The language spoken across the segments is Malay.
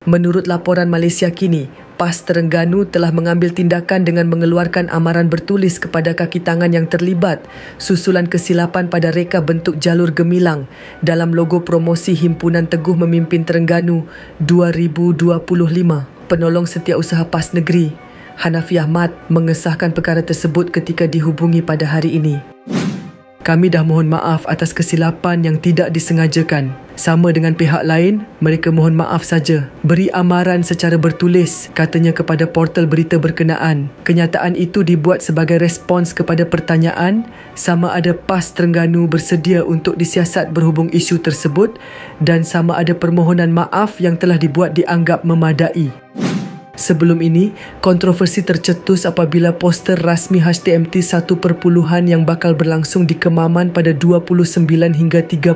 Menurut laporan Malaysia Kini, PAS Terengganu telah mengambil tindakan dengan mengeluarkan amaran bertulis kepada kaki tangan yang terlibat susulan kesilapan pada reka bentuk jalur gemilang dalam logo promosi Himpunan Teguh Memimpin Terengganu 2025. Penolong Setiausaha PAS Negeri, Hanafi Ahmad, mengesahkan perkara tersebut ketika dihubungi pada hari ini. Kami dah mohon maaf atas kesilapan yang tidak disengajakan. Sama dengan pihak lain, mereka mohon maaf saja. Beri amaran secara bertulis, katanya kepada portal berita berkenaan. Kenyataan itu dibuat sebagai respons kepada pertanyaan sama ada PAS Terengganu bersedia untuk disiasat berhubung isu tersebut dan sama ada permohonan maaf yang telah dibuat dianggap memadai. Sebelum ini, kontroversi tercetus apabila poster rasmi HTMT 1% yang bakal berlangsung di Kemaman pada 29 hingga 31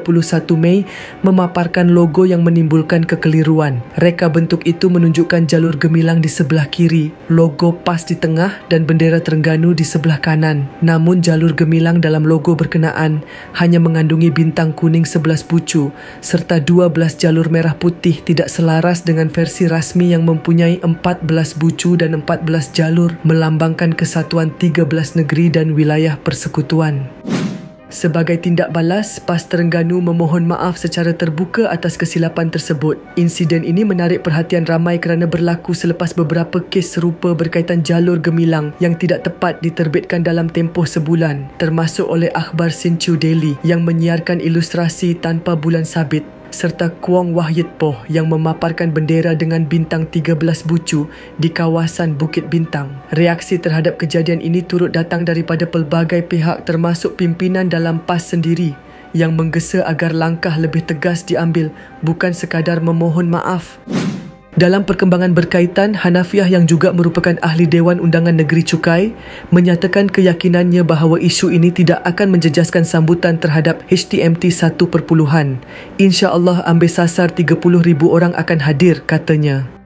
Mei memaparkan logo yang menimbulkan kekeliruan. Reka bentuk itu menunjukkan jalur gemilang di sebelah kiri, logo PAS di tengah dan bendera Terengganu di sebelah kanan. Namun jalur gemilang dalam logo berkenaan hanya mengandungi bintang kuning 11 pucu serta 12 jalur merah putih, tidak selaras dengan versi rasmi yang mempunyai 14 bucu dan 14 jalur melambangkan kesatuan 13 negeri dan wilayah persekutuan. Sebagai tindak balas, PAS Terengganu memohon maaf secara terbuka atas kesilapan tersebut. Insiden ini menarik perhatian ramai kerana berlaku selepas beberapa kes serupa berkaitan jalur gemilang yang tidak tepat diterbitkan dalam tempoh sebulan, termasuk oleh akhbar Sinchu Daily yang menyiarkan ilustrasi tanpa bulan sabit, serta Kuong Wahyit Poh yang memaparkan bendera dengan bintang 13 bucu di kawasan Bukit Bintang. Reaksi terhadap kejadian ini turut datang daripada pelbagai pihak termasuk pimpinan dalam PAS sendiri yang menggesa agar langkah lebih tegas diambil, bukan sekadar memohon maaf. Dalam perkembangan berkaitan, Hanafiah yang juga merupakan ahli Dewan Undangan Negeri Cukai menyatakan keyakinannya bahawa isu ini tidak akan menjejaskan sambutan terhadap HTMT 1%. InsyaAllah ambil sasar 30,000 orang akan hadir, katanya.